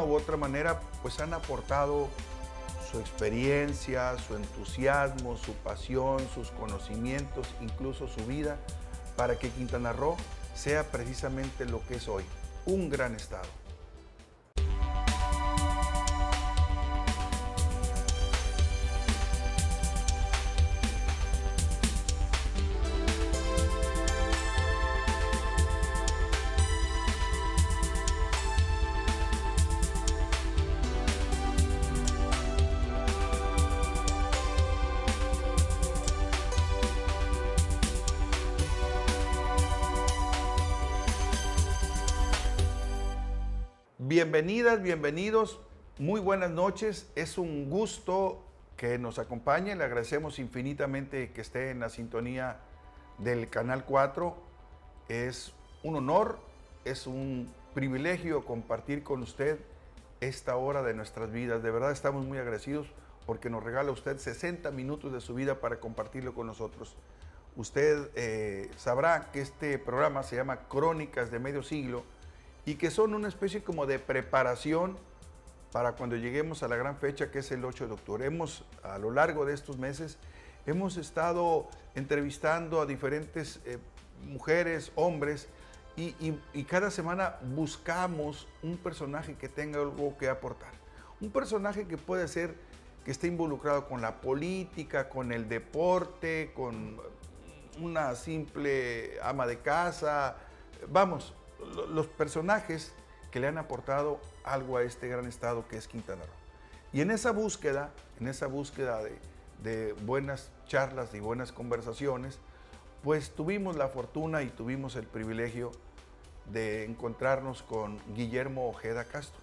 u otra manera, pues han aportado su experiencia, su entusiasmo, su pasión, sus conocimientos, incluso su vida, para que Quintana Roo sea precisamente lo que es hoy, un gran estado. Bienvenidas, bienvenidos, muy buenas noches. Es un gusto que nos acompañen. Le agradecemos infinitamente que esté en la sintonía del Canal 4. Es un honor, es un privilegio compartir con usted esta hora de nuestras vidas. De verdad estamos muy agradecidos porque nos regala usted 60 minutos de su vida para compartirlo con nosotros. Usted sabrá que este programa se llama Crónicas de Medio Siglo y que son una especie como de preparación para cuando lleguemos a la gran fecha que es el 8 de octubre. A lo largo de estos meses, hemos estado entrevistando a diferentes mujeres, hombres, y cada semana buscamos un personaje que tenga algo que aportar. Un personaje que puede ser que esté involucrado con la política, con el deporte, con una simple ama de casa, vamos, los personajes que le han aportado algo a este gran estado que es Quintana Roo. Y en esa búsqueda de buenas charlas y buenas conversaciones, pues tuvimos la fortuna y tuvimos el privilegio de encontrarnos con Guillermo Ojeda Castro,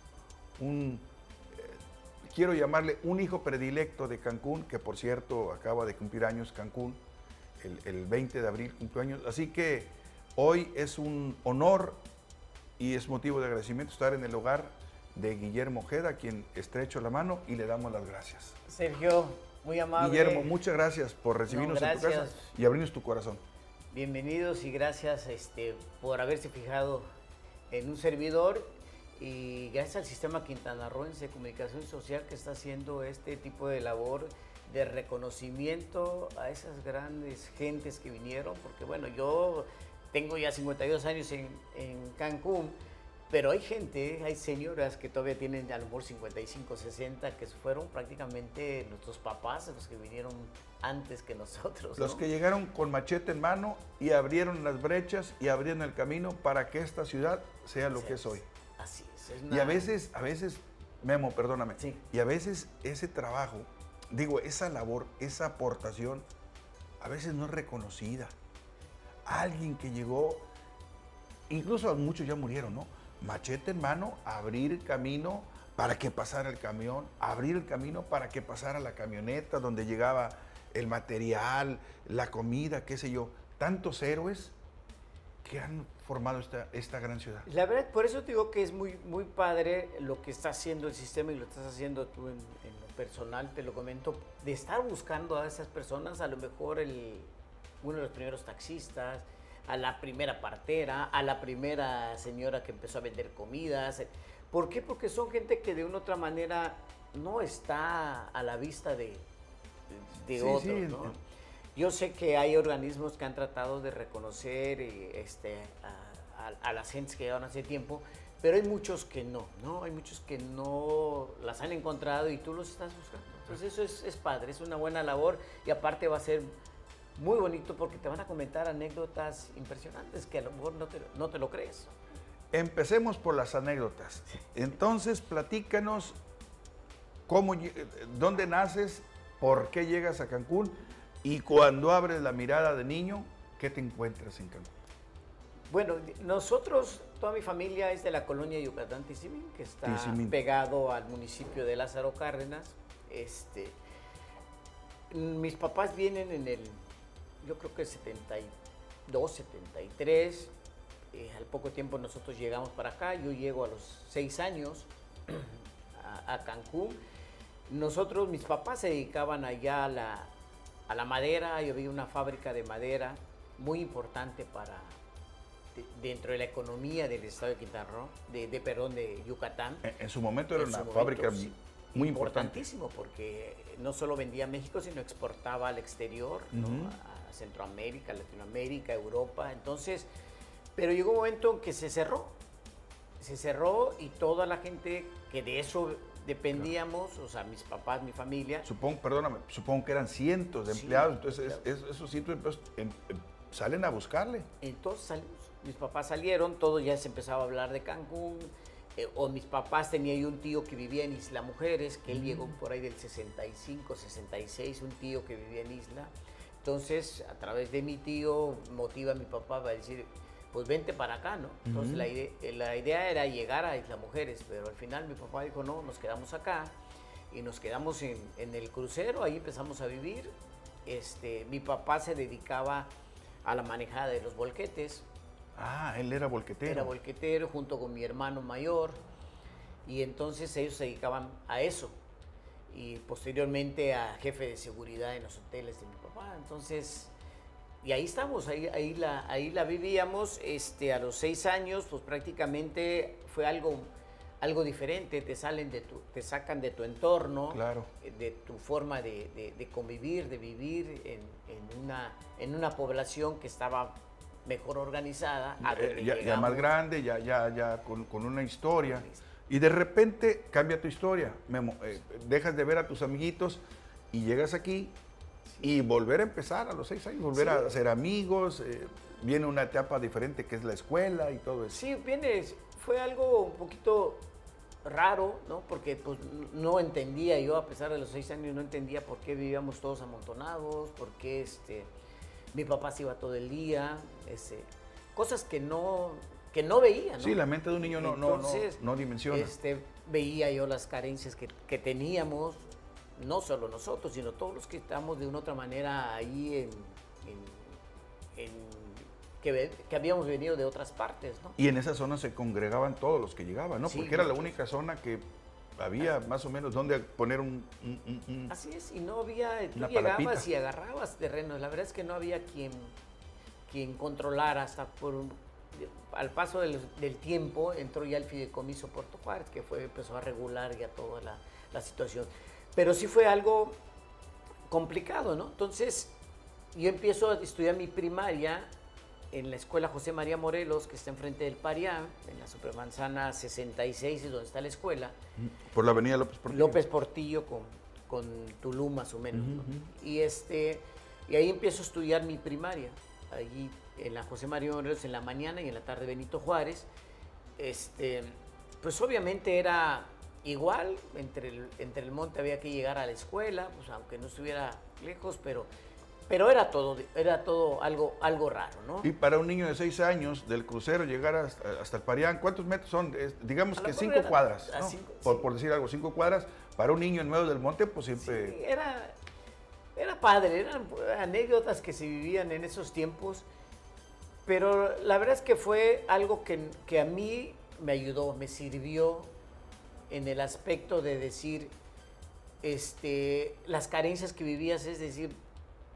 quiero llamarle un hijo predilecto de Cancún, que por cierto acaba de cumplir años Cancún, el 20 de abril cumplió años, así que hoy es un honor y es motivo de agradecimiento estar en el hogar de Guillermo Ojeda, a quien estrecho la mano y le damos las gracias. Sergio, muy amable. Guillermo, muchas gracias por recibirnos en tu casa y abrirnos tu corazón. Bienvenidos y gracias por haberse fijado en un servidor y gracias al Sistema Quintanarroense de Comunicación Social que está haciendo este tipo de labor de reconocimiento a esas grandes gentes que vinieron, porque bueno, yo tengo ya 52 años en Cancún, pero hay gente, hay señoras que todavía tienen a lo mejor 55, 60, que fueron prácticamente nuestros papás, los que vinieron antes que nosotros, ¿no? Los que llegaron con machete en mano y abrieron las brechas y abrieron el camino para que esta ciudad sea lo que es hoy. Así es. Y a veces, Memo, perdóname, sí. Y a veces ese trabajo, esa labor, esa aportación, a veces no es reconocida. Alguien que llegó, incluso muchos ya murieron, ¿no? Machete en mano, abrir camino para que pasara el camión, abrir el camino para que pasara la camioneta donde llegaba el material, la comida, qué sé yo. Tantos héroes que han formado esta gran ciudad. La verdad, por eso te digo que es muy, muy padre lo que está haciendo el sistema y lo estás haciendo tú en lo personal, te lo comento, de estar buscando a esas personas, a lo mejor uno de los primeros taxistas, a la primera partera, a la primera señora que empezó a vender comidas. ¿Por qué? Porque son gente que de una u otra manera no está a la vista de otros, sí, ¿no? Yo sé que hay organismos que han tratado de reconocer a las gentes que llevan hace tiempo, pero hay muchos que no, ¿no? Hay muchos que no las han encontrado y tú los estás buscando. Entonces eso es padre, es una buena labor y aparte va a ser muy bonito porque te van a comentar anécdotas impresionantes que a lo mejor no te lo crees. Empecemos por las anécdotas. Entonces, platícanos dónde naces, por qué llegas a Cancún y cuando abres la mirada de niño, ¿qué te encuentras en Cancún? Bueno, nosotros, toda mi familia es de la colonia Yucatán Tizimín, que está pegado al municipio de Lázaro Cárdenas. Mis papás vienen yo creo que 72, 73, al poco tiempo nosotros llegamos para acá, yo llego a los 6 años a Cancún. Mis papás se dedicaban allá a la madera, yo vi una fábrica de madera muy importante dentro de la economía del estado de Quintana Roo, perdón, de Yucatán. En su momento era En una su momento, fábrica sí, muy importante. importantísimo, porque no solo vendía a México, sino exportaba al exterior, ¿no? A Centroamérica, Latinoamérica, Europa. Entonces, pero llegó un momento en que se cerró y toda la gente que de eso dependíamos, o sea, mis papás, mi familia. Supongo que eran cientos de Sí, empleados, entonces claro. esos cientos de empleados salen a buscarle. Entonces salimos, mis papás salieron, todo ya se empezaba a hablar de Cancún, o mis papás, tenía yo un tío que vivía en Isla Mujeres, que él llegó por ahí del 65, 66, un tío que vivía en Isla. Entonces, a través de mi tío, motiva a mi papá a decir, pues vente para acá, ¿no? Entonces la idea era llegar a Isla Mujeres, pero al final mi papá dijo, no, nos quedamos acá y nos quedamos en el crucero, ahí empezamos a vivir. Mi papá se dedicaba a la manejada de los volquetes. Ah, él era volquetero. Era volquetero junto con mi hermano mayor, y entonces ellos se dedicaban a eso y posteriormente a jefe de seguridad en los hoteles de mi papá. Entonces, y ahí estamos, ahí la vivíamos. A los 6 años, pues prácticamente fue algo diferente. Te sacan de tu entorno, Claro. de tu forma de convivir, de vivir en una población que estaba mejor organizada. Ya más grande, ya con una historia. Y de repente cambia tu historia, Memo. Dejas de ver a tus amiguitos y llegas aquí y volver a empezar a los 6 años, volver a ser amigos. Viene una etapa diferente que es la escuela y todo eso. Sí, fue algo un poquito raro, ¿no? Porque pues no entendía yo, a pesar de los 6 años, no entendía por qué vivíamos todos amontonados, por qué mi papá se iba todo el día, cosas que no veía, ¿no? Sí, la mente de un niño Entonces, no dimensiona. Veía yo las carencias que teníamos, no solo nosotros, sino todos los que estamos de una otra manera ahí que habíamos venido de otras partes, ¿no? Y en esa zona se congregaban todos los que llegaban, ¿no? Sí, porque era la muchos. única zona que había más o menos donde poner Así es, y no había, tú una llegabas palapita. y agarrabas terrenos. La verdad es que no había quien controlara. Al paso del tiempo entró ya el fideicomiso Puerto Juárez, que empezó a regular ya toda la situación. Pero sí fue algo complicado, ¿no? Entonces, yo empiezo a estudiar mi primaria en la escuela José María Morelos, que está enfrente del Parián, en la Supermanzana 66, es donde está la escuela. Por la avenida López Portillo. López Portillo con Tulum más o menos, ¿no? Y ahí empiezo a estudiar mi primaria, allí en la José María Morelos en la mañana y en la tarde Benito Juárez. Pues obviamente era igual, entre el monte había que llegar a la escuela, pues aunque no estuviera lejos, pero era todo algo raro, ¿no? Y para un niño de 6 años, del crucero llegar hasta el Parián, ¿cuántos metros son? Digamos A lo que mejor 5 cuadras, ¿no? sí. Por decir algo, 5 cuadras. Para un niño en medio del monte, pues siempre... Sí, era padre, eran anécdotas que se vivían en esos tiempos, pero la verdad es que fue algo que a mí me ayudó, me sirvió en el aspecto de decir, las carencias que vivías, es decir,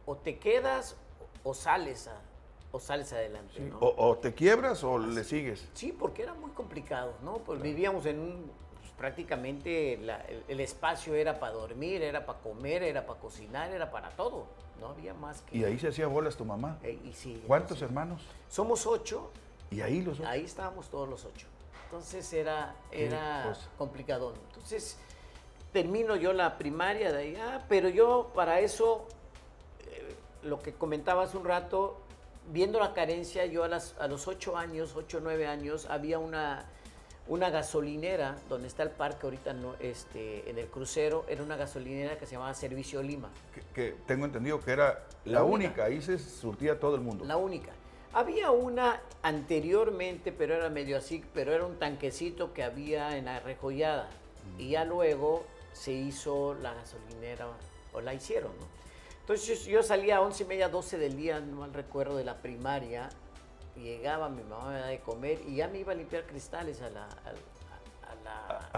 o te quedas o sales adelante, Sí, ¿no? o te quiebras o le sigues. Sí, porque era muy complicado, ¿no? Pues vivíamos pues, prácticamente el espacio era para dormir, era para comer, era para cocinar, era para todo. No había más que... Y ahí se hacía bolas tu mamá. y sí, ¿Cuántos hermanos? Somos 8, Y ahí los otros. ahí estábamos todos los 8. Entonces era cosa. complicado. Entonces termino yo la primaria de ahí, pero yo para eso, lo que comentaba hace un rato, viendo la carencia, yo a los 8 años, 8 o 9 años, había una gasolinera donde está el parque ahorita, no, en el crucero, era una gasolinera que se llamaba Servicio Lima. Que tengo entendido que era la única, ahí se surtía todo el mundo. La única. Había una anteriormente, pero era medio así, pero era un tanquecito que había en la Rejollada. Y ya luego se hizo la gasolinera, o la hicieron, ¿no? Entonces yo salía a 11:30, 12 del día, no mal recuerdo, de la primaria. Llegaba, mi mamá me daba de comer y ya me iba a limpiar cristales a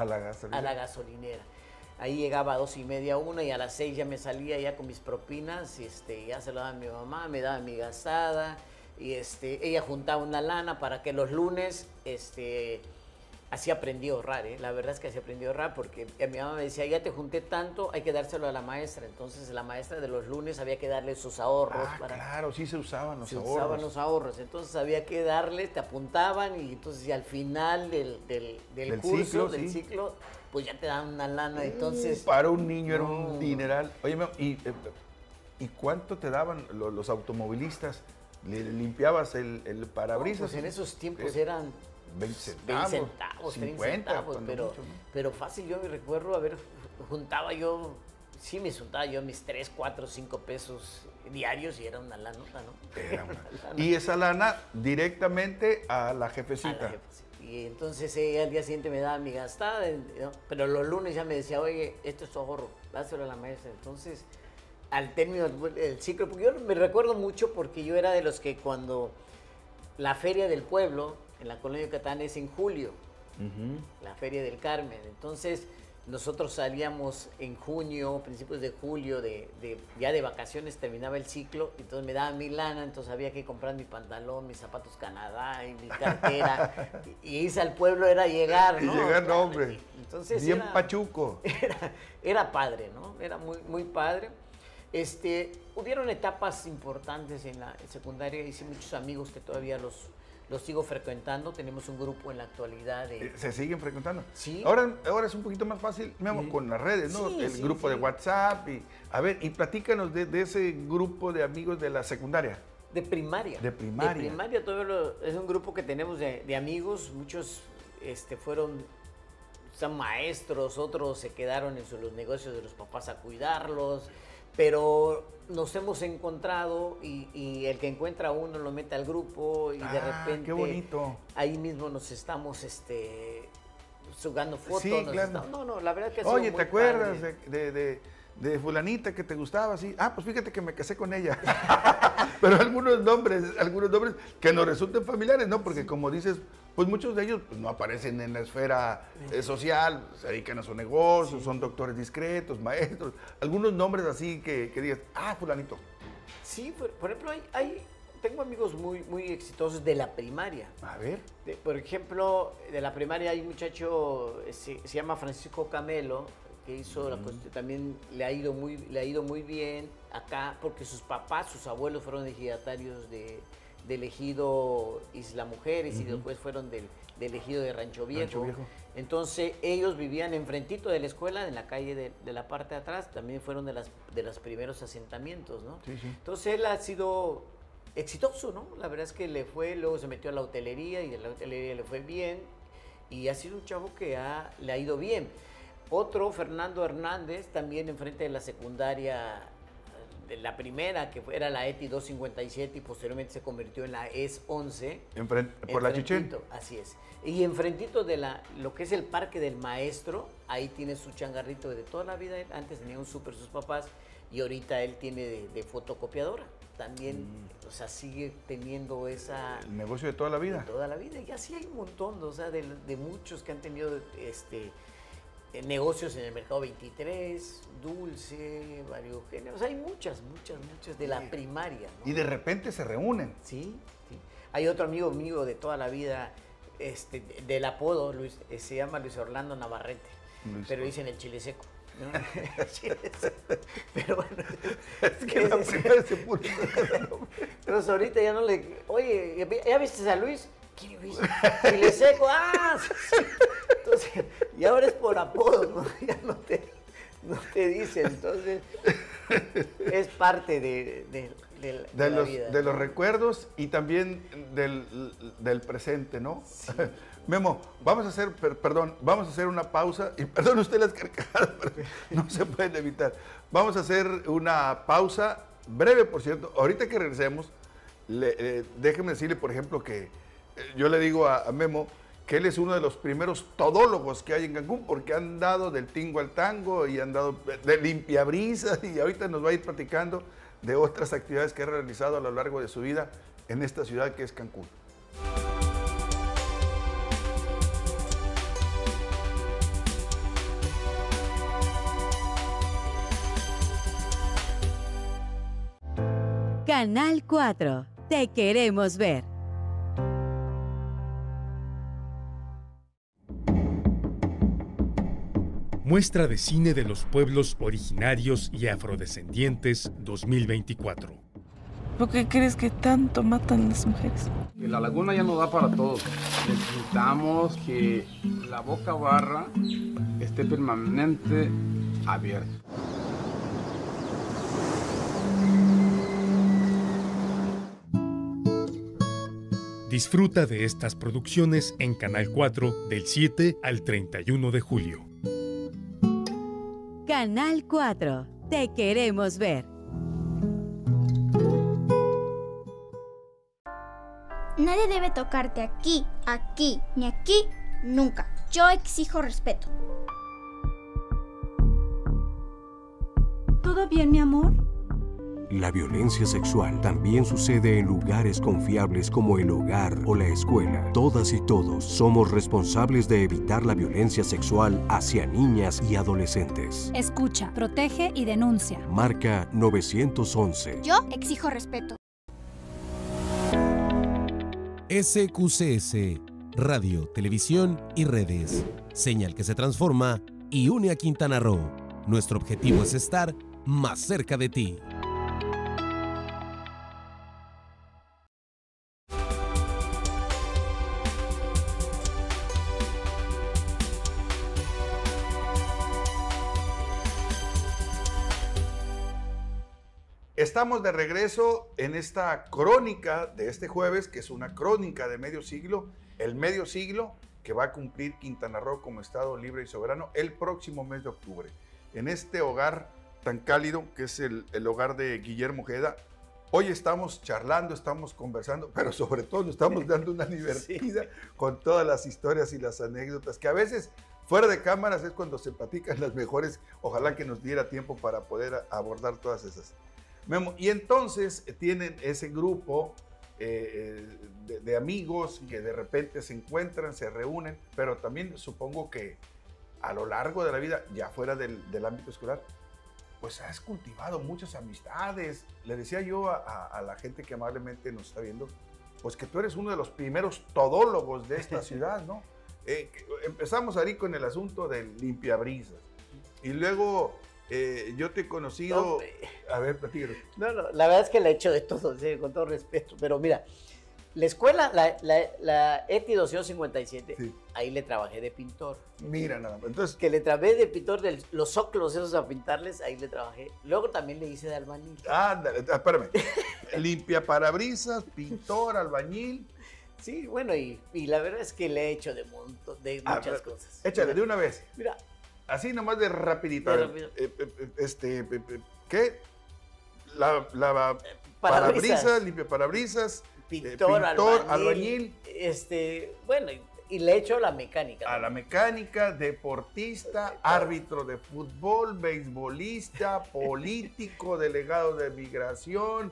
la gasolinera. Ahí llegaba a 2:30, 1 y a las 6 ya me salía ya con mis propinas, ya se lo daba a mi mamá, me daba mi gastada Y ella juntaba una lana para que los lunes, así aprendí a ahorrar, ¿eh? La verdad es que así aprendí a ahorrar porque mi mamá me decía, ya te junté tanto, hay que dárselo a la maestra. Entonces la maestra de los lunes había que darle sus ahorros. Claro, sí se usaban los ahorros. Se usaban los ahorros, entonces había que darle, te apuntaban y entonces y al final del curso, del ciclo, pues ya te daban una lana. Entonces para un niño era un dineral. Oye, ¿y cuánto te daban los automovilistas? ¿Le limpiabas el parabrisas? Pues en esos tiempos eran 20 centavos, 30 centavos, pero fácil, yo me recuerdo juntaba yo mis 3, 4, 5 pesos diarios y era una lanota, ¿no? Era una lana. Y esa lana directamente a la jefecita. Y entonces ella al día siguiente me daba mi gastada, ¿no? Pero los lunes ya me decía, oye, esto es tu ahorro, dáselo a la maestra. Entonces, al término del ciclo, porque yo me recuerdo mucho porque yo era de los que cuando la feria del pueblo en la colonia de Yucatán es en julio, la Feria del Carmen. Entonces, nosotros salíamos en junio, principios de julio, ya de vacaciones, terminaba el ciclo, entonces me daban mi lana, entonces había que comprar mi pantalón, mis zapatos Canadá y mi cartera. y irse al pueblo era llegar, ¿no? Y llegar, no, hombre. Entonces bien pachuco. Era padre, ¿no? Era muy, muy padre. Hubieron etapas importantes en la secundaria, hice muchos amigos que todavía los sigo frecuentando. Tenemos un grupo en la actualidad ¿Se siguen frecuentando? Sí. Ahora es un poquito más fácil, con las redes, ¿no? Sí, el grupo de WhatsApp. Y platícanos de ese grupo de amigos de la secundaria. De primaria. De primaria. De primaria, es un grupo que tenemos de amigos. Muchos son maestros, otros se quedaron en los negocios de los papás a cuidarlos. Pero nos hemos encontrado y el que encuentra a uno lo mete al grupo y de repente qué bonito. Ahí mismo nos estamos jugando fotos. Sí, claro. No, la verdad que oye, ¿te acuerdas de fulanita que te gustaba? Sí. Pues fíjate que me casé con ella. Pero algunos nombres que nos resulten familiares, ¿no? Porque como dices, pues muchos de ellos no aparecen en la esfera social, se dedican a su negocio, son doctores discretos, maestros, algunos nombres así que digas, fulanito. Sí, por ejemplo, tengo amigos muy, muy exitosos de la primaria. A ver. Por ejemplo, de la primaria hay un muchacho, se llama Francisco Camelo, que hizo la cuestión, también le ha ido muy bien acá, porque sus papás, sus abuelos fueron ejidatarios del ejido Isla Mujeres y después fueron del ejido de Rancho Viejo. Entonces ellos vivían enfrentito de la escuela, en la calle de la parte de atrás, también fueron de los primeros asentamientos, ¿no? Sí. Entonces él ha sido exitoso, ¿no? La verdad es que le fue, luego se metió a la hotelería y de la hotelería le fue bien y ha sido un chavo que le ha ido bien. Otro, Fernando Hernández, también enfrente de la secundaria, de la primera, que era la ETI 257 y posteriormente se convirtió en la ES 11. ¿Por la Chichén? Así es. Y enfrentito de lo que es el Parque del Maestro, ahí tiene su changarrito de toda la vida. Antes tenía un súper sus papás y ahorita él tiene de fotocopiadora. También, o sea, sigue teniendo el negocio de toda la vida. De toda la vida. Y así hay un montón, o sea, de muchos que han tenido negocios en el mercado 23, Dulce, varios géneros. Hay muchas de la primaria, ¿no? Y de repente se reúnen. Sí. Hay otro amigo mío de toda la vida, del apodo, se llama Luis Orlando Navarrete, pero dicen el chile seco. ¿No? Pero bueno, es que la primera se puso. Entonces ahorita ya no le. Oye, ¿ya viste a Luis? ¿Quién Luis? Chile seco, sí. Entonces, y ahora es por apodo, ¿no? Ya no te dicen. Entonces, es parte de la vida. De los recuerdos y también del presente, ¿no? Sí. Memo, vamos a hacer una pausa, y perdón usted las carcajadas, pero no se pueden evitar. Vamos a hacer una pausa breve, por cierto. Ahorita que regresemos, déjeme decirle, por ejemplo, que yo le digo a Memo que él es uno de los primeros todólogos que hay en Cancún, porque han dado del tingo al tango y han dado de limpiabrisas, y ahorita nos va a ir platicando de otras actividades que ha realizado a lo largo de su vida en esta ciudad que es Cancún. Canal 4. Te queremos ver. Muestra de Cine de los Pueblos Originarios y Afrodescendientes 2024. ¿Por qué crees que tanto matan las mujeres? Que la laguna ya no da para todos. Necesitamos que la boca barra esté permanente abierta. Disfruta de estas producciones en Canal 4 del 7 al 31 de julio. Canal 4. Te queremos ver. Nadie debe tocarte aquí, ni aquí, nunca. Yo exijo respeto. ¿Todo bien, mi amor? La violencia sexual también sucede en lugares confiables como el hogar o la escuela. Todas y todos somos responsables de evitar la violencia sexual hacia niñas y adolescentes. Escucha, protege y denuncia. Marca 911. Yo exijo respeto. SQCS, radio, televisión y redes. Señal que se transforma y une a Quintana Roo. Nuestro objetivo es estar más cerca de ti. Estamos de regreso en esta crónica de este jueves, que es una crónica de medio siglo, el medio siglo que va a cumplir Quintana Roo como Estado libre y soberano el próximo mes de octubre. En este hogar tan cálido que es el hogar de Guillermo Ojeda, hoy estamos charlando, estamos conversando, pero sobre todo nos estamos dando una divertida con todas las historias y las anécdotas que a veces fuera de cámaras es cuando se platican las mejores. Ojalá que nos diera tiempo para poder abordar todas esas. Memo, y entonces tienen ese grupo de amigos que de repente se encuentran, se reúnen, pero también supongo que a lo largo de la vida, ya fuera del ámbito escolar, pues has cultivado muchas amistades. Le decía yo a la gente que amablemente nos está viendo, pues que tú eres uno de los primeros todólogos de esta ciudad, ¿no? Empezamos ahí con el asunto del limpiabrisas y luego... yo te he conocido... No, a ver, platícalo. No, la verdad es que la he hecho de todo, con todo respeto. Pero mira, la escuela, la ETI 257, sí, ahí le trabajé de pintor. Mira nada más. Entonces, que le trabajé de pintor, los zócalos esos a pintarles, ahí le trabajé. Luego también le hice de albañil. Ándale, espérame. Limpia parabrisas, pintor, albañil. Sí, bueno, y la verdad es que le he hecho de muchas cosas. Échale, de una vez. Mira. Así nomás de rapidito. ¿Qué? Parabrisas, limpia parabrisas, pintor, albañil. Bueno, y le he hecho la mecánica. A la mecánica, deportista, árbitro de fútbol, beisbolista, político, delegado de migración.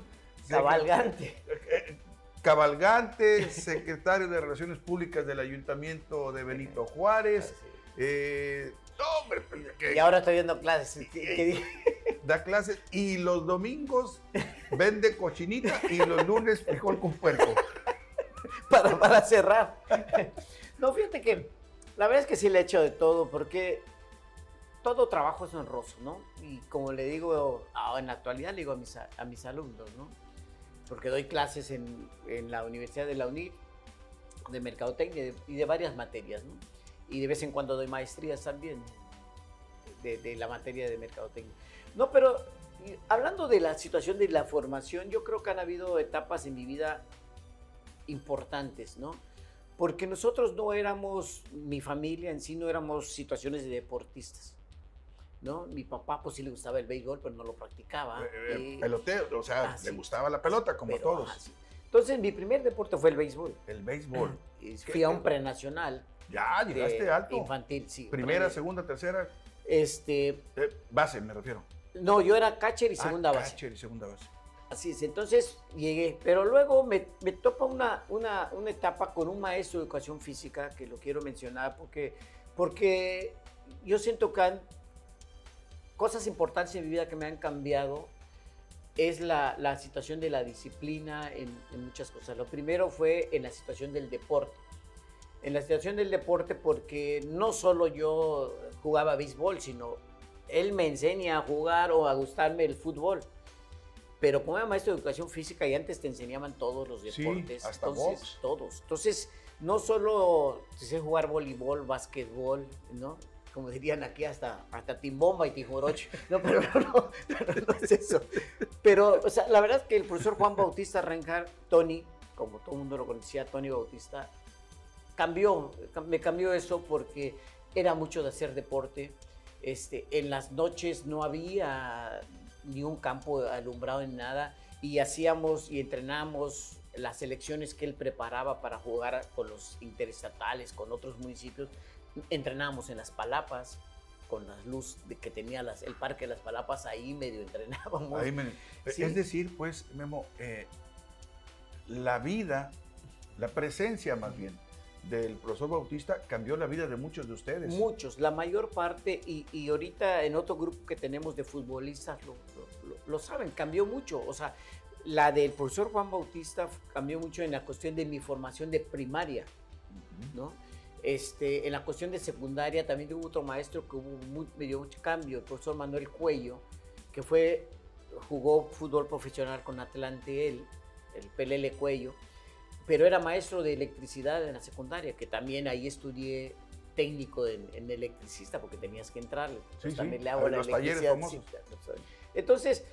Cabalgante, secretario de Relaciones Públicas del Ayuntamiento de Benito Juárez. Hombre, y ahora estoy viendo clases. Da clases y los domingos vende cochinita y los lunes frijol con puerco. Para cerrar. No, fíjate que la verdad es que sí le he hecho de todo, porque todo trabajo es honroso, ¿no? Y como le digo, en la actualidad le digo a mis alumnos, ¿no? Porque doy clases en la Universidad de la UNIR, de Mercadotecnia y de varias materias, ¿no? Y de vez en cuando doy maestrías también de la materia de mercadotecnia. No, pero hablando de la situación de la formación, yo creo que han habido etapas en mi vida importantes, ¿no? Porque nosotros no éramos, mi familia en sí no éramos situaciones de deportistas, ¿no? Mi papá pues sí le gustaba el béisbol, pero no lo practicaba. Peloteo, o sea, le gustaba la pelota como todos. Sí. Entonces mi primer deporte fue el béisbol. El béisbol. Fui a un prenacional. Ya, llegaste alto. Infantil, sí. Primera, segunda, tercera. Base, me refiero. No, yo era catcher y segunda base. Catcher y segunda base. Así es, entonces llegué. Pero luego me topa una etapa con un maestro de educación física, que lo quiero mencionar, porque yo siento que cosas importantes en mi vida que me han cambiado. es la situación de la disciplina en muchas cosas. Lo primero fue en la situación del deporte. En la situación del deporte porque no solo yo jugaba béisbol, sino él me enseña a jugar o a gustarme el fútbol. Pero como era maestro de educación física y antes te enseñaban todos los deportes. Sí, hasta entonces, box. Todos. Entonces, no solo sé jugar voleibol, básquetbol, ¿no? Como dirían aquí, hasta timbomba y tijorocho. No, pero no es eso. Pero, o sea, la verdad es que el profesor Juan Bautista Reinhardt, Tony, como todo el mundo lo conocía, Tony Bautista, me cambió eso porque era mucho de hacer deporte. En las noches no había ni un campo alumbrado ni nada y hacíamos y entrenábamos las selecciones que él preparaba para jugar con los interestatales, con otros municipios. Entrenábamos en las Palapas con las luces que tenía el Parque de las Palapas, ahí medio entrenábamos. Sí. Es decir, pues, Memo, la vida, la presencia más bien del profesor Bautista cambió la vida de muchos de ustedes. Muchos, la mayor parte, y ahorita en otro grupo que tenemos de futbolistas lo saben, cambió mucho. O sea, la del profesor Juan Bautista cambió mucho en la cuestión de mi formación de primaria, ¿no? En la cuestión de secundaria también tuve otro maestro que me dio mucho cambio, el profesor Manuel Cuello, que jugó fútbol profesional con Atlante, el Pelele Cuello, pero era maestro de electricidad en la secundaria, que también ahí estudié técnico en electricista, porque tenías que entrarle. Sí, también sí, le hago la los talleres famosos. Entonces,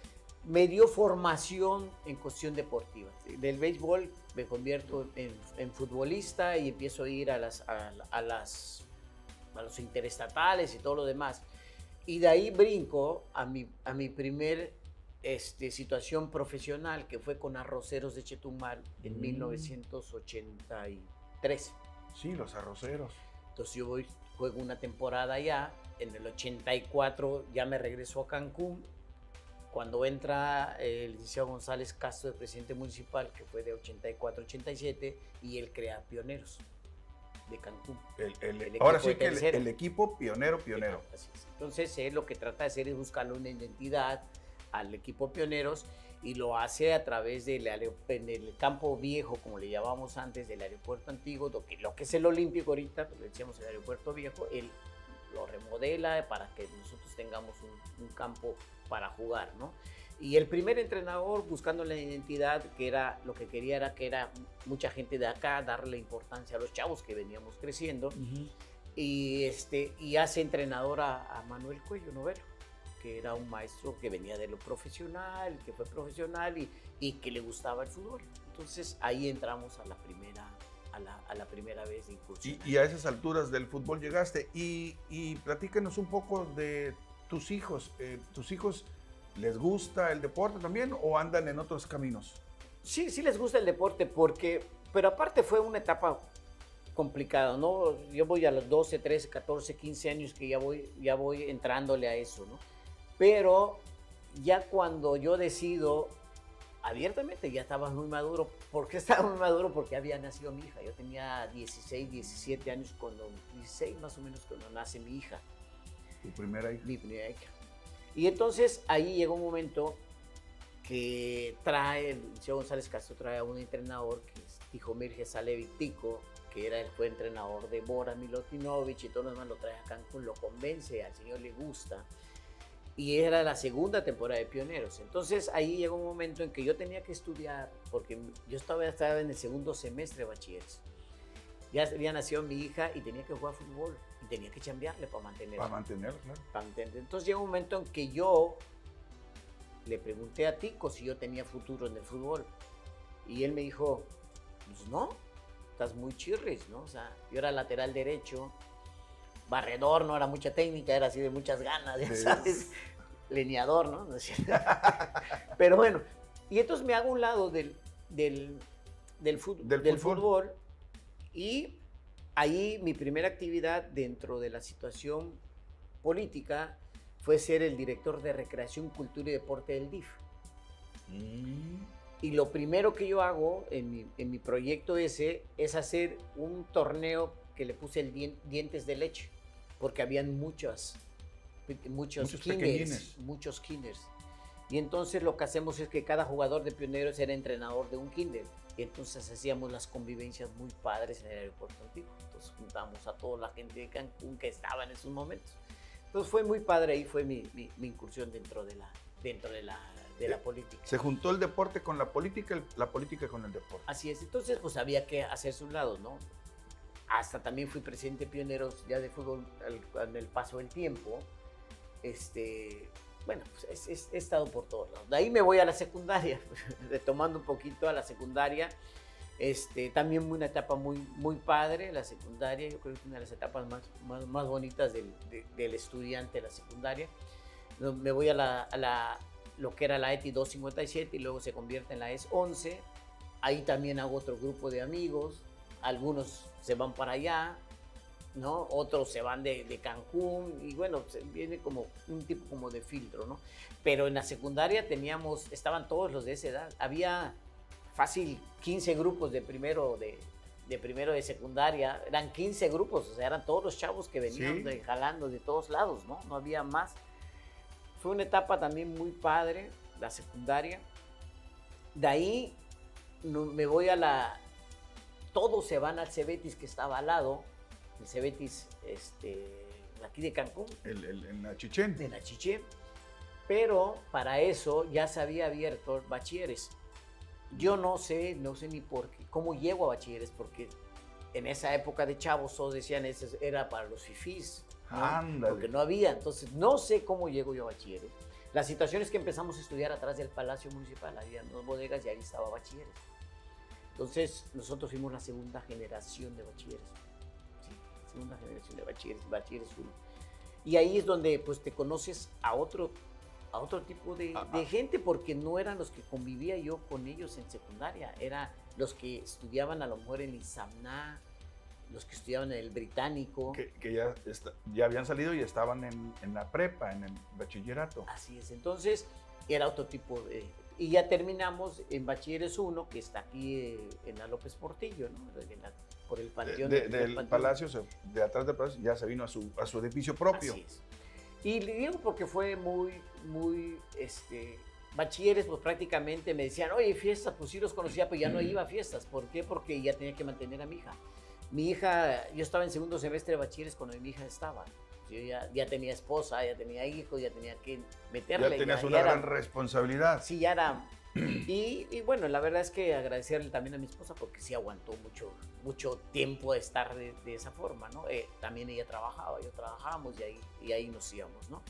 me dio formación en cuestión deportiva. Del béisbol me convierto en futbolista y empiezo a ir a los interestatales y todo lo demás. Y de ahí brinco a mi primer situación profesional, que fue con Arroceros de Chetumal en 1983. Sí, los Arroceros. Entonces yo juego una temporada allá, en el 84 ya me regreso a Cancún, cuando entra el licenciado González Castro de presidente municipal, que fue de 84-87, y él crea Pioneros de Cancún. Ahora sí que el equipo pionero. Así es. Entonces él lo que trata de hacer es buscarle una identidad al equipo Pioneros y lo hace a través en el campo viejo, como le llamábamos antes, del aeropuerto antiguo, lo que es el Olímpico ahorita, pues le decíamos el aeropuerto viejo, él lo remodela para que nosotros tengamos un campo para jugar, ¿no? Y el primer entrenador, buscando la identidad, que era lo que quería, era que era mucha gente de acá, darle importancia a los chavos que veníamos creciendo, y hace entrenador a Manuel Cuello Novero, que era un maestro que venía de lo profesional, que fue profesional y que le gustaba el fútbol. Entonces ahí entramos a la primera vez de incursión. Y a esas alturas del fútbol llegaste. Y platícanos un poco de tus hijos. ¿Tus hijos les gusta el deporte también o andan en otros caminos? Sí les gusta el deporte pero aparte fue una etapa complicada, ¿no? Yo voy a los 12, 13, 14, 15 años que ya voy entrándole a eso, ¿no? Pero ya cuando yo decido abiertamente, ya estaba muy maduro. ¿Por qué estaba muy maduro? Porque había nacido mi hija. Yo tenía 16, 17 años, 16 más o menos, cuando nace mi hija. ¿Tu primera hija? Mi primera hija. Y entonces ahí llegó un momento que el señor González Castro trae a un entrenador que es Tijomir Gesalevi Tico, que fue entrenador de Bora Milutinovich y todo lo demás, lo trae a Cancún, lo convence, al señor le gusta. Y era la segunda temporada de Pioneros. Entonces ahí llegó un momento en que yo tenía que estudiar, porque yo estaba en el segundo semestre de bachilleres. Ya había nacido mi hija y tenía que jugar fútbol y tenía que chambearle para mantenerlo. Para mantenerlo, claro. Entonces llegó un momento en que yo le pregunté a Tico si yo tenía futuro en el fútbol. Y él me dijo, pues no, estás muy chirris, ¿no? O sea, yo era lateral derecho, barredor, no era mucha técnica, era así de muchas ganas, ya sabes, leñador, ¿no? Pero bueno, y entonces me hago a un lado del fútbol y ahí mi primera actividad dentro de la situación política fue ser el director de Recreación, Cultura y Deporte del DIF. Y lo primero que yo hago en mi proyecto ese es hacer un torneo que le puse el dientes de leche, porque habían muchos kinders. Y entonces lo que hacemos es que cada jugador de Pioneros era entrenador de un kinder. Y entonces hacíamos las convivencias muy padres en el aeropuerto antiguo. Entonces juntamos a toda la gente de Cancún que estaba en esos momentos. Entonces fue muy padre, ahí fue mi incursión dentro de la política. Se juntó el deporte con la política con el deporte. Así es, entonces pues había que hacerse un lado, ¿no? Hasta también fui presidente de Pioneros ya de fútbol en el paso del tiempo. Bueno, pues he estado por todos lados. De ahí me voy a la secundaria, retomando un poquito a la secundaria. También una etapa muy padre, la secundaria. Yo creo que es una de las etapas más bonitas del estudiante de la secundaria. Me voy a lo que era la ETI 257 y luego se convierte en la ES 11. Ahí también hago otro grupo de amigos. Algunos se van para allá, ¿no? Otros se van de Cancún y bueno, viene como un tipo como de filtro, ¿no? Pero en la secundaria estaban todos los de esa edad. Había fácil 15 grupos de primero de secundaria. Eran 15 grupos, o sea, eran todos los chavos que venían jalando de todos lados, ¿no? No había más. Fue una etapa también muy padre, la secundaria. De ahí me voy todos se van al Cebetis que estaba al lado, el Cebetis aquí de Cancún. En la Chichén. De la Chichén. Pero para eso ya se había abierto bachilleres. Yo no sé ni cómo llego a bachilleres, porque en esa época de chavos todos decían eso era para los fifís, ¿no? Porque no había. Entonces no sé cómo llego yo a bachilleres. La situación es que empezamos a estudiar atrás del Palacio Municipal, había 2 bodegas y ahí estaba bachilleres. Entonces, nosotros fuimos la segunda generación de bachilleres. Sí, segunda generación de bachilleres 1. Y ahí es donde pues te conoces a otro tipo de gente, porque no eran los que convivía yo con ellos en secundaria, eran los que estudiaban a lo mejor en ISAMNA, los que estudiaban en el Británico. Que ya habían salido y estaban en la prepa, en el bachillerato. Así es, entonces era otro tipo de... Y ya terminamos en Bachilleres 1, que está aquí en la López Portillo, ¿no? Por el panteón. Del Palacio, de atrás del Palacio, ya se vino a su edificio propio. Así es. Y le digo porque fue muy, bachilleres, pues prácticamente me decían, oye, fiestas, pues sí los conocía, pero ya no iba a fiestas. ¿Por qué? Porque ya tenía que mantener a mi hija. Yo estaba en segundo semestre de bachilleres cuando mi hija estaba. Yo ya tenía esposa, ya tenía hijos, ya tenía que meterle. Ya tenías una gran responsabilidad. Sí, ya era. Y bueno, la verdad es que agradecerle también a mi esposa porque sí aguantó mucho tiempo de estar de esa forma, ¿no? También ella trabajaba, yo trabajábamos y ahí nos íbamos, ¿no?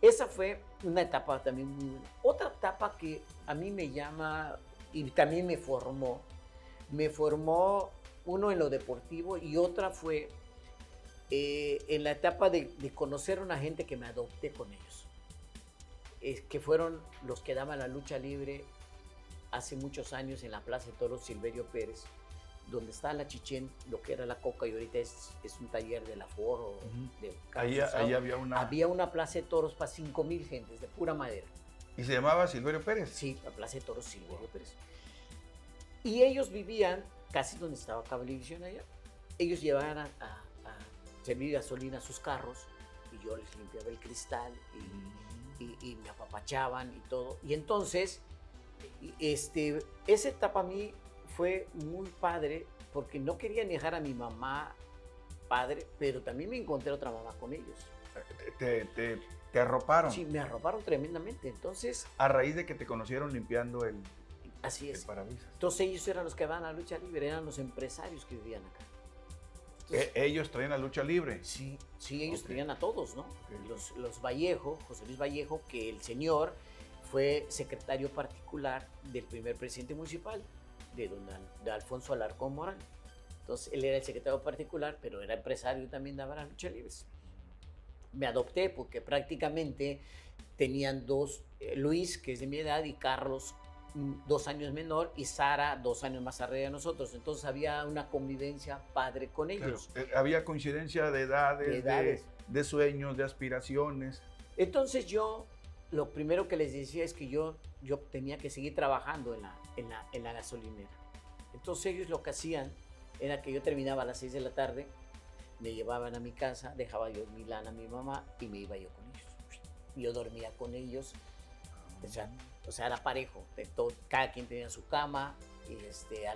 Esa fue una etapa también muy buena. Otra etapa que a mí me llama y también me formó uno en lo deportivo y otra fue en la etapa de conocer a una gente que me adopté con ellos, que fueron los que daban la lucha libre hace muchos años en la Plaza de Toros Silverio Pérez, donde está la Chichén, lo que era la Coca, y ahorita es un taller de la Foro. Ahí había una Plaza de Toros para 5,000 gentes de pura madera. ¿Y se llamaba Silverio Pérez? Sí, la Plaza de Toros Silverio Pérez. Y ellos vivían casi donde estaba Cablevisión allá. Ellos llevaban a servir gasolina a sus carros y yo les limpiaba el cristal y me apapachaban y todo. Y entonces, esa etapa a mí fue muy padre porque no quería dejar a mi mamá padre, pero también me encontré otra mamá con ellos. ¿Te arroparon? Sí, me arroparon tremendamente. Entonces, a raíz de que te conocieron limpiando el parabrisas. Entonces ellos eran los que van a la lucha libre, eran los empresarios que vivían acá. Entonces, ¿ellos traían la lucha libre? Sí, ellos traían a todos, ¿no? Los Vallejo, José Luis Vallejo, que el señor fue secretario particular del primer presidente municipal, de Alfonso Alarcón Morán. Entonces, él era el secretario particular, pero era empresario también, daba las luchas libres. Me adopté porque prácticamente tenían dos, Luis, que es de mi edad, y Carlos, 2 años menor, y Sara, 2 años más arriba de nosotros. Entonces había una convivencia padre con ellos. Claro, había coincidencia de edades, de sueños, de aspiraciones. Entonces yo, lo primero que les decía es que yo tenía que seguir trabajando en la gasolinera. Entonces ellos lo que hacían era que yo terminaba a las 6 de la tarde, me llevaban a mi casa, dejaba yo mi lana a mi mamá y me iba yo con ellos. Yo dormía con ellos O sea, era parejo, cada quien tenía su cama, y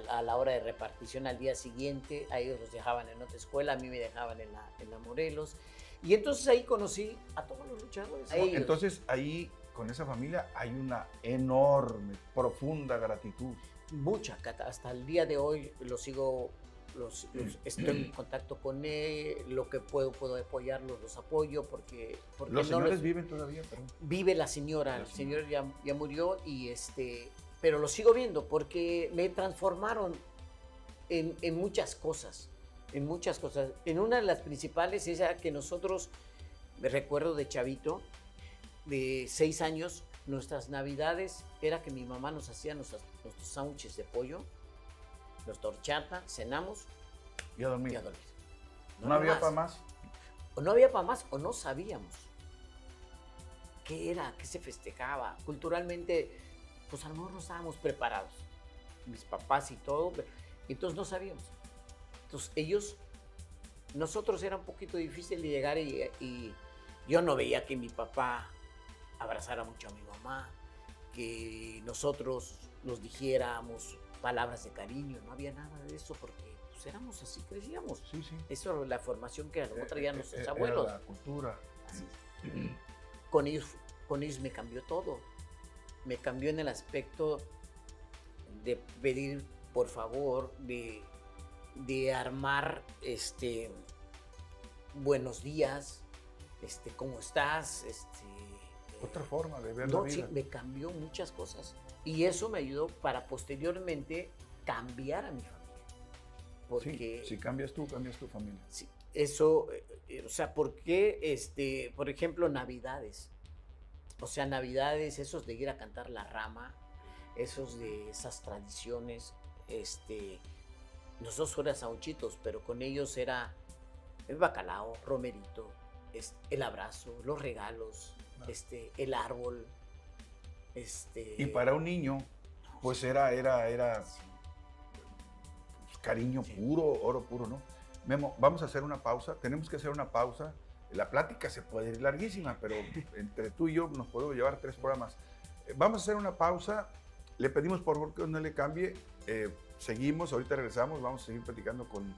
a la hora de repartición al día siguiente, a ellos los dejaban en otra escuela, a mí me dejaban en la Morelos, y entonces ahí conocí a todos los luchadores. Entonces ahí, con esa familia, hay una enorme, profunda gratitud. Mucha, hasta el día de hoy lo sigo, estoy en contacto con él, lo que puedo apoyarlos, los apoyo, porque ¿Los señores viven todavía? Perdón. Vive la señora, el señor ya murió, pero lo sigo viendo porque me transformaron en muchas cosas, en una de las principales es que nosotros, me recuerdo de chavito, de 6 años, nuestras navidades era que mi mamá nos hacía nuestros sándwiches de pollo, nuestra horchata, cenamos y a dormir. No había para más. O no había para más o no sabíamos qué era, qué se festejaba. Culturalmente, pues a lo mejor no estábamos preparados. Mis papás y todo, entonces no sabíamos. Entonces nosotros era un poquito difícil de llegar y yo no veía que mi papá abrazara mucho a mi mamá, que nosotros nos dijéramos palabras de cariño, no había nada de eso porque pues, éramos así, crecíamos. Sí. Eso es la formación que a lo mejor traían nuestros abuelos. La cultura. Así. Con ellos me cambió todo. Me cambió en el aspecto de pedir por favor, de armar buenos días, ¿cómo estás? Otra forma de ver la vida. Sí, me cambió muchas cosas. Y eso me ayudó para posteriormente cambiar a mi familia. Porque, si cambias tú, cambias tu familia. Sí, eso, o sea, ¿por qué, por ejemplo, Navidades? O sea, Navidades, esos de ir a cantar la rama, esas tradiciones, nosotros fuera sauchitos, pero con ellos era el bacalao, romerito, el abrazo, los regalos, el árbol. Y para un niño, pues era cariño puro, oro puro, ¿no? Memo, vamos a hacer una pausa, tenemos que hacer una pausa. La plática se puede ir larguísima, pero entre tú y yo nos podemos llevar 3 programas. Vamos a hacer una pausa, le pedimos por favor que no le cambie, seguimos, ahorita regresamos, vamos a seguir platicando con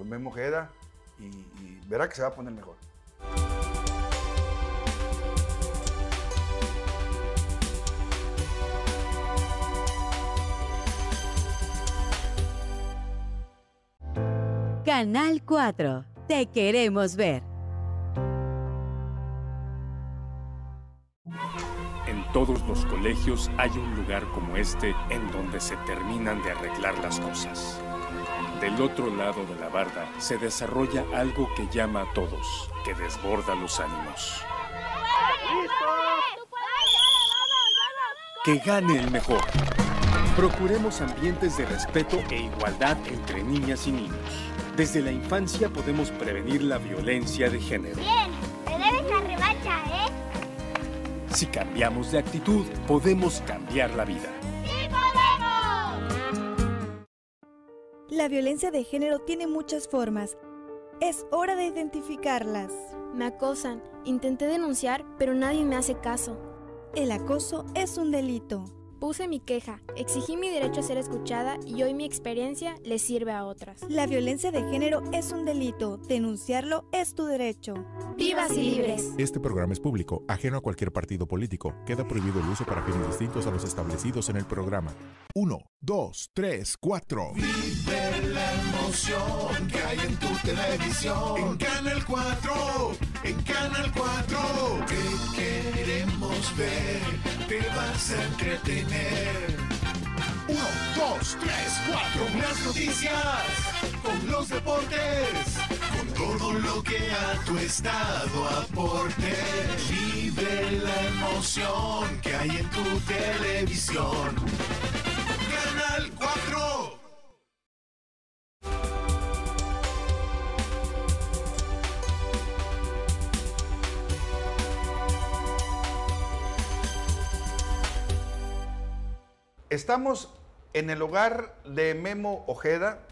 Memo Ojeda y verá que se va a poner mejor. Canal 4, te queremos ver. En todos los colegios hay un lugar como este en donde se terminan de arreglar las cosas. Del otro lado de la barda se desarrolla algo que llama a todos, que desborda los ánimos. Que gane el mejor. Procuremos ambientes de respeto e igualdad entre niñas y niños. Desde la infancia podemos prevenir la violencia de género. Bien, te debes la revancha, ¿eh? Si cambiamos de actitud, podemos cambiar la vida. ¡Sí podemos! La violencia de género tiene muchas formas. Es hora de identificarlas. Me acosan. Intenté denunciar, pero nadie me hace caso. El acoso es un delito. Puse mi queja, exigí mi derecho a ser escuchada y hoy mi experiencia le sirve a otras. La violencia de género es un delito. Denunciarlo es tu derecho. ¡Vivas y libres! Este programa es público, ajeno a cualquier partido político. Queda prohibido el uso para fines distintos a los establecidos en el programa. 1, 2, 3, 4. Vive la emoción que hay en tu televisión. En Canal 4, en Canal 4. Te queremos ver, te vas a entretener. 1, 2, 3, 4. Las noticias, con los deportes, con todo lo que a tu estado aporte. Vive la emoción que hay en tu televisión. Canal 4. Estamos en el hogar de Memo Ojeda,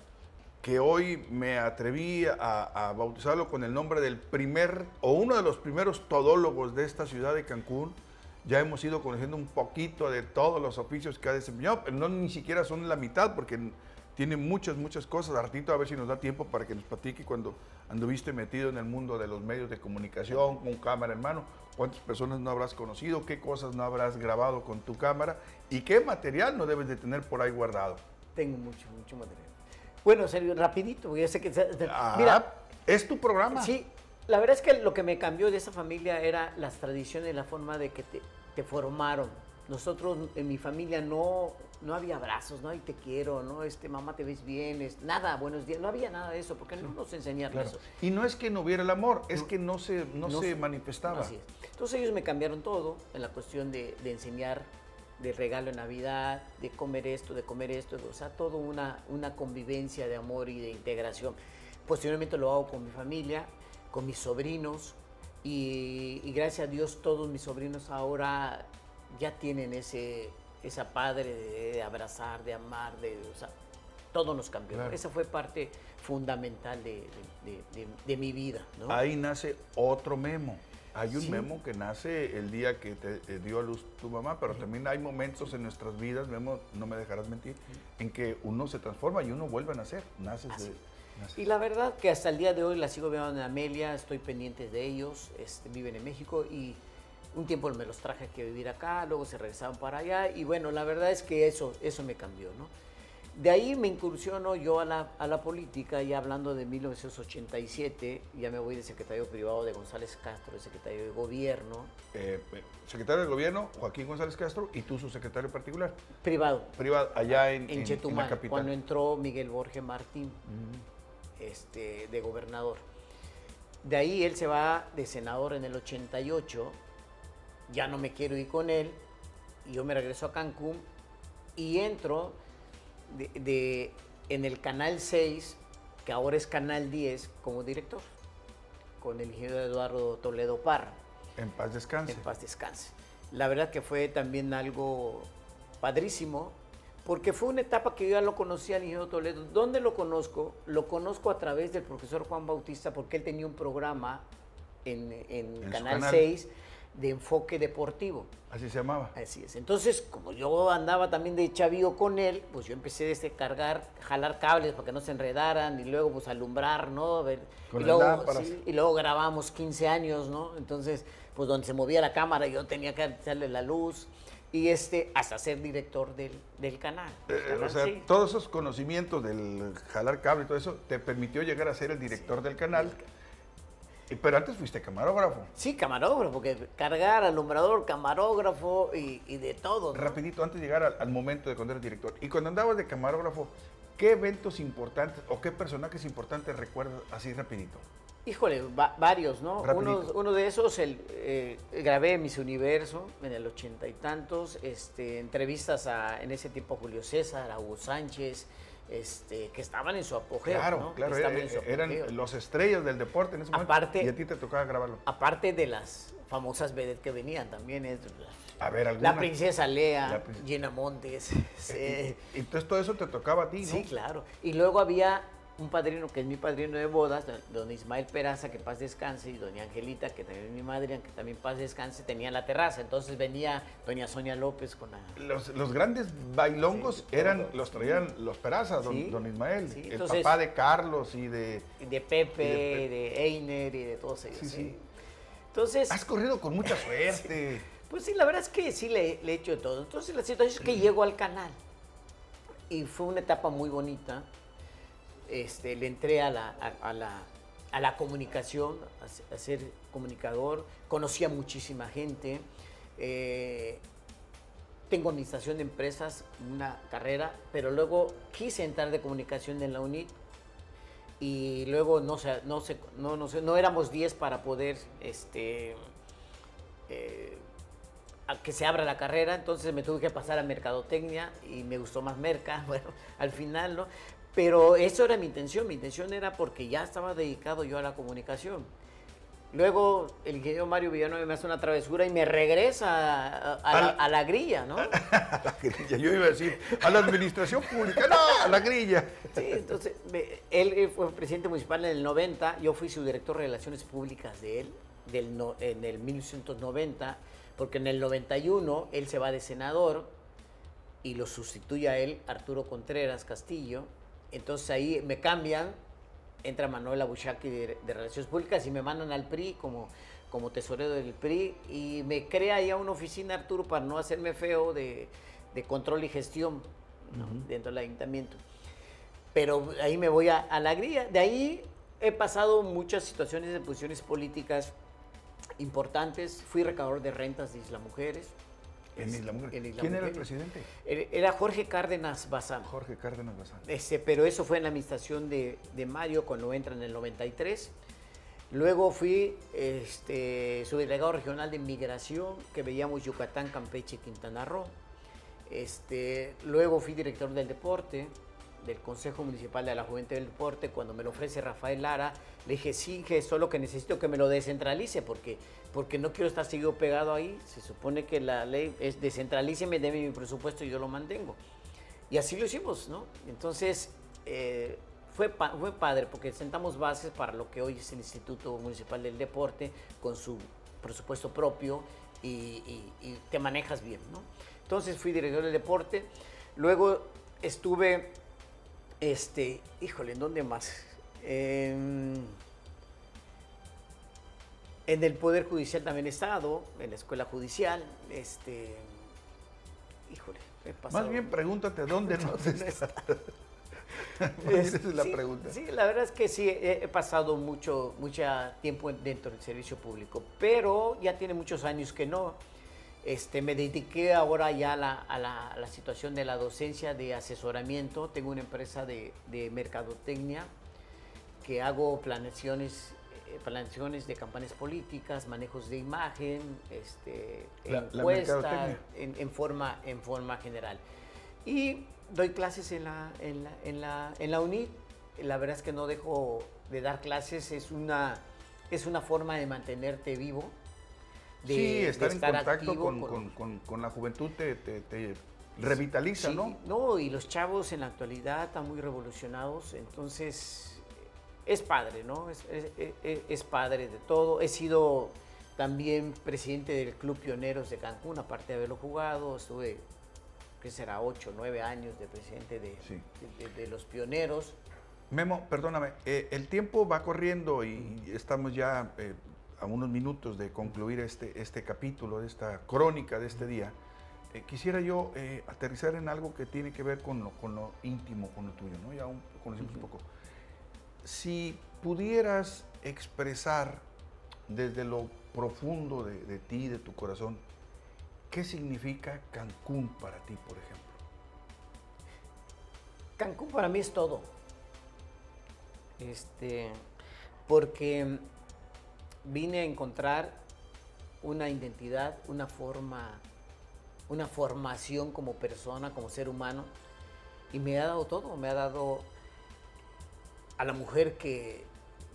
que hoy me atreví a bautizarlo con el nombre del uno de los primeros todólogos de esta ciudad de Cancún. ya hemos ido conociendo un poquito de todos los oficios que ha desempeñado, pero no ni siquiera son la mitad, porque tiene muchas cosas. Artito, a ver si nos da tiempo para que nos platique cuando anduviste metido en el mundo de los medios de comunicación, con cámara en mano, cuántas personas no habrás conocido, qué cosas no habrás grabado con tu cámara y qué material no debes de tener por ahí guardado. Tengo mucho material. Bueno, Sergio, rapidito, yo sé que... Mira, es tu programa. Sí, la verdad es que lo que me cambió de esa familia era las tradiciones, la forma de que te formaron. Nosotros, en mi familia, no había abrazos, no, ay, te quiero, no, mamá, te ves bien, nada, buenos días, no había nada de eso, porque no nos enseñaron eso. Y no es que no hubiera el amor, es que no se manifestaba. Así es. Entonces ellos me cambiaron todo en la cuestión de enseñar, de regalo en Navidad, de comer esto, o sea, todo una convivencia de amor y de integración. Posteriormente lo hago con mi familia, con mis sobrinos, y gracias a Dios todos mis sobrinos ahora ya tienen esa padre de abrazar, de amar, o sea, todo nos cambió. Claro. Esa fue parte fundamental de mi vida, ¿no? Ahí nace otro Memo. Hay un Memo que nace el día que te dio a luz tu mamá, pero también hay momentos en nuestras vidas, Memo, no me dejarás mentir, en que uno se transforma y uno vuelve a nacer. Y la verdad que hasta el día de hoy la sigo viendo en Amelia, estoy pendiente de ellos, viven en México y un tiempo me los traje aquí a vivir acá, luego se regresaron para allá y bueno, la verdad es que eso me cambió, ¿no? De ahí me incursiono yo a la política, ya hablando de 1987, ya me voy de secretario privado de González Castro, de secretario de Gobierno. Secretario de Gobierno, Joaquín González Castro, y tú su secretario particular. Privado. Privado, allá en Chetumal, la capital. cuando entró Miguel Borges Martín, de gobernador. De ahí él se va de senador en el 88, ya no me quiero ir con él, y yo me regreso a Cancún y entro en el Canal 6, que ahora es Canal 10, como director, con el ingeniero Eduardo Toledo Parra. En paz descanse. En paz descanse. La verdad que fue también algo padrísimo, porque fue una etapa que yo ya lo conocía al ingeniero Toledo. ¿Dónde lo conozco? Lo conozco a través del profesor Juan Bautista, porque él tenía un programa en Canal 6 de enfoque deportivo. Así se llamaba. Así es. Entonces, como yo andaba también de chavío con él, pues yo empecé jalar cables para que no se enredaran y luego pues alumbrar, ¿no? Con las lámparas. Y luego grabamos 15 años, ¿no? Entonces, pues donde se movía la cámara yo tenía que echarle la luz y hasta ser director del canal. O sea, todos esos conocimientos del jalar cable y todo eso te permitió llegar a ser el director del canal. Pero antes fuiste camarógrafo. Sí, camarógrafo, porque cargar, alumbrador, camarógrafo y de todo, ¿no? Rapidito, antes de llegar al momento de cuando eres director. Y cuando andabas de camarógrafo, ¿qué eventos importantes o qué personajes importantes recuerdas así rapidito? Híjole, varios, ¿no? Uno de esos, grabé Miss Universo en el 80 y tantos, entrevistas en ese tiempo a Julio César, a Hugo Sánchez, que estaban en su apogeo. Claro, ¿no? claro, eran los estrellas del deporte en ese momento y a ti te tocaba grabarlo. Aparte de las famosas vedettes que venían también, a ver, ¿alguna? La princesa Lea, Gina Montes. Entonces todo eso te tocaba a ti, ¿no? Sí, claro. Y luego había un padrino que es mi padrino de bodas, don Ismael Peraza, que paz descanse, y doña Angelita, que también es mi madre, que también paz descanse, tenía la terraza. Entonces venía doña Sonia López con la... Los grandes bailongos los traían los Peraza, don Ismael, sí. Entonces, el papá de Carlos y de Pepe, de Einer y de todos ellos. Sí. Entonces... Has corrido con mucha suerte. Sí. Pues sí, la verdad es que sí le he hecho de todo. Entonces la situación es que llego al canal y fue una etapa muy bonita. Le entré a la comunicación, a ser comunicador, conocí a muchísima gente, tengo administración de empresas, una carrera, pero luego quise entrar de comunicación en la UNIT y luego no éramos 10 para poder a que se abra la carrera, entonces me tuve que pasar a mercadotecnia y me gustó más merca, bueno, al final, ¿no? Pero eso era mi intención era porque ya estaba dedicado yo a la comunicación. Luego el ingeniero Mario Villanueva me hace una travesura y me regresa a la grilla, ¿no? A la grilla, yo iba a decir, a la administración pública, no, a la grilla. Sí, entonces, él fue presidente municipal en el 90, yo fui su director de Relaciones Públicas de él, en el 1990, porque en el 91 él se va de senador y lo sustituye a él Arturo Contreras Castillo. Entonces ahí me cambian, entra Manuel Abushaki de Relaciones Públicas y me mandan al PRI como tesorero del PRI y me crea ya una oficina, Arturo, para no hacerme feo, de control y gestión, ¿no? Dentro del ayuntamiento. Pero ahí me voy a la grilla. De ahí he pasado muchas situaciones de posiciones políticas importantes. Fui recaudador de rentas de Isla Mujeres. En Isla Mujeres. ¿Quién era el presidente? Era Jorge Cárdenas Bazán. Jorge Cárdenas Bazán. Pero eso fue en la administración de Mario, cuando entra en el 93. Luego fui subdelegado regional de migración, que veíamos Yucatán, Campeche y Quintana Roo. Luego fui director del deporte, del Consejo Municipal de la Juventud del Deporte. Cuando me lo ofrece Rafael Lara, le dije, sí, que solo que necesito que me lo descentralice, porque no quiero estar seguido pegado ahí. Se supone que la ley es descentralíceme, deme mi presupuesto y yo lo mantengo. Y así lo hicimos, ¿no? Entonces, fue padre, porque sentamos bases para lo que hoy es el Instituto Municipal del Deporte, con su presupuesto propio, y te manejas bien, ¿no? Entonces fui director del deporte. Luego estuve, híjole, ¿en dónde más? En el Poder Judicial también he estado, en la Escuela Judicial. Híjole, he pasado. Más bien pregúntate dónde no has estado. Esa es la pregunta. Sí, la verdad es que sí, he pasado mucho tiempo dentro del servicio público, pero ya tiene muchos años que no. Me dediqué ahora ya a la situación de la docencia, de asesoramiento. Tengo una empresa de mercadotecnia que hago planeaciones de campañas políticas, manejos de imagen, encuestas, en forma general. Y doy clases en la UNIT. La verdad es que no dejo de dar clases, es una forma de mantenerte vivo. Sí, estar en contacto con la juventud te revitaliza, sí, ¿no? No, y los chavos en la actualidad están muy revolucionados, entonces es padre, ¿no? Es padre de todo. He sido también presidente del Club Pioneros de Cancún, aparte de haberlo jugado. Estuve, ¿qué será? 8 o 9 años de presidente de los Pioneros. Memo, perdóname, el tiempo va corriendo y estamos ya a unos minutos de concluir este capítulo, de esta crónica de este día. Quisiera yo aterrizar en algo que tiene que ver con lo íntimo, con lo tuyo, ¿no? Ya conocemos un poco. Si pudieras expresar desde lo profundo de ti, de tu corazón, ¿qué significa Cancún para ti, por ejemplo? Cancún para mí es todo. Porque vine a encontrar una identidad, una formación como persona, como ser humano, y me ha dado todo. Me ha dado a la mujer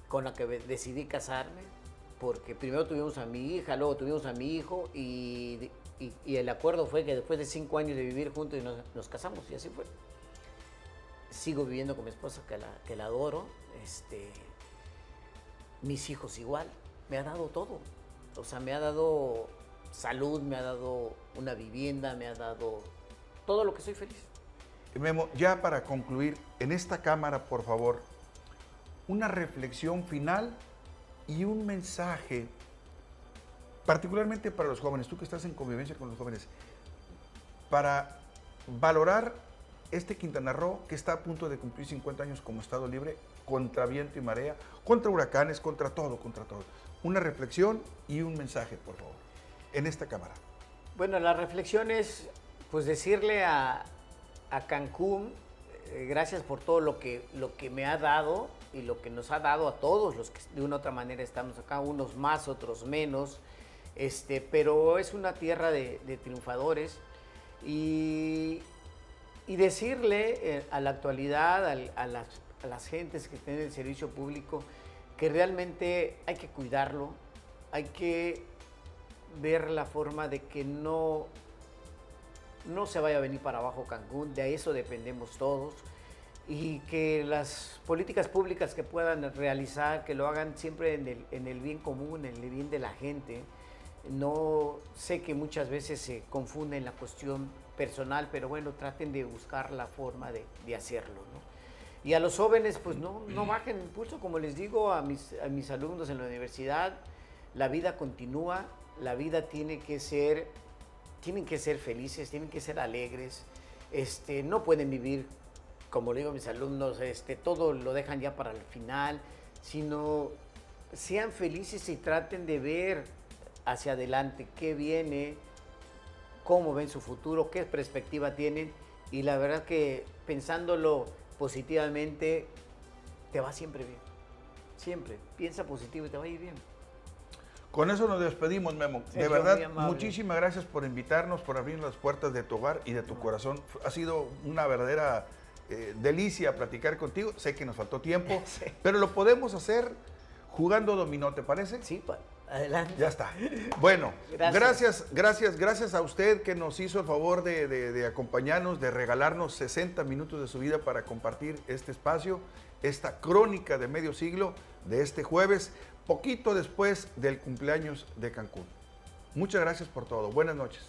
con la que decidí casarme, porque primero tuvimos a mi hija, luego tuvimos a mi hijo, y el acuerdo fue que después de 5 años de vivir juntos nos casamos, y así fue. Sigo viviendo con mi esposa, que la adoro. Mis hijos igual. Me ha dado todo. O sea, me ha dado salud, me ha dado una vivienda, me ha dado todo lo que soy feliz. Memo, ya para concluir, en esta cámara, por favor, una reflexión final y un mensaje, particularmente para los jóvenes, tú que estás en convivencia con los jóvenes, para valorar Quintana Roo, que está a punto de cumplir 50 años como Estado libre, contra viento y marea, contra huracanes, contra todo. Una reflexión y un mensaje, por favor, en esta cámara. Bueno, la reflexión es, pues, decirle a Cancún, gracias por todo lo que me ha dado y lo que nos ha dado a todos los que de una u otra manera estamos acá, unos más, otros menos, pero es una tierra de triunfadores, y decirle a la actualidad, a las gentes que estén en el servicio público, que realmente hay que cuidarlo, hay que ver la forma de que no se vaya a venir para abajo Cancún, de eso dependemos todos. y que las políticas públicas que puedan realizar, que lo hagan siempre en el bien común, en el bien de la gente. No sé que muchas veces se confunde en la cuestión personal, pero bueno, traten de buscar la forma de hacerlo, ¿no? Y a los jóvenes, pues no bajen el pulso, como les digo a mis alumnos en la universidad, la vida continúa, la vida tienen que ser felices, tienen que ser alegres, no pueden vivir, como le digo a mis alumnos, todo lo dejan ya para el final, sino sean felices y traten de ver hacia adelante qué viene, cómo ven su futuro, qué perspectiva tienen, y la verdad que pensándolo positivamente te va siempre bien. Siempre piensa positivo y te va a ir bien. Con eso nos despedimos, Memo. De verdad, muchísimas gracias por invitarnos, por abrir las puertas de tu hogar y de tu corazón. Ha sido una verdadera delicia platicar contigo. Sé que nos faltó tiempo, sí, pero lo podemos hacer jugando dominó, ¿te parece? Sí, adelante. Ya está. Bueno, gracias a usted que nos hizo el favor de acompañarnos, de regalarnos 60 minutos de su vida para compartir este espacio, esta crónica de medio siglo de este jueves, poquito después del cumpleaños de Cancún. Muchas gracias por todo. Buenas noches.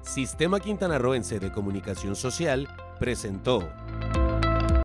Sistema Quintana Rooense de Comunicación Social presentó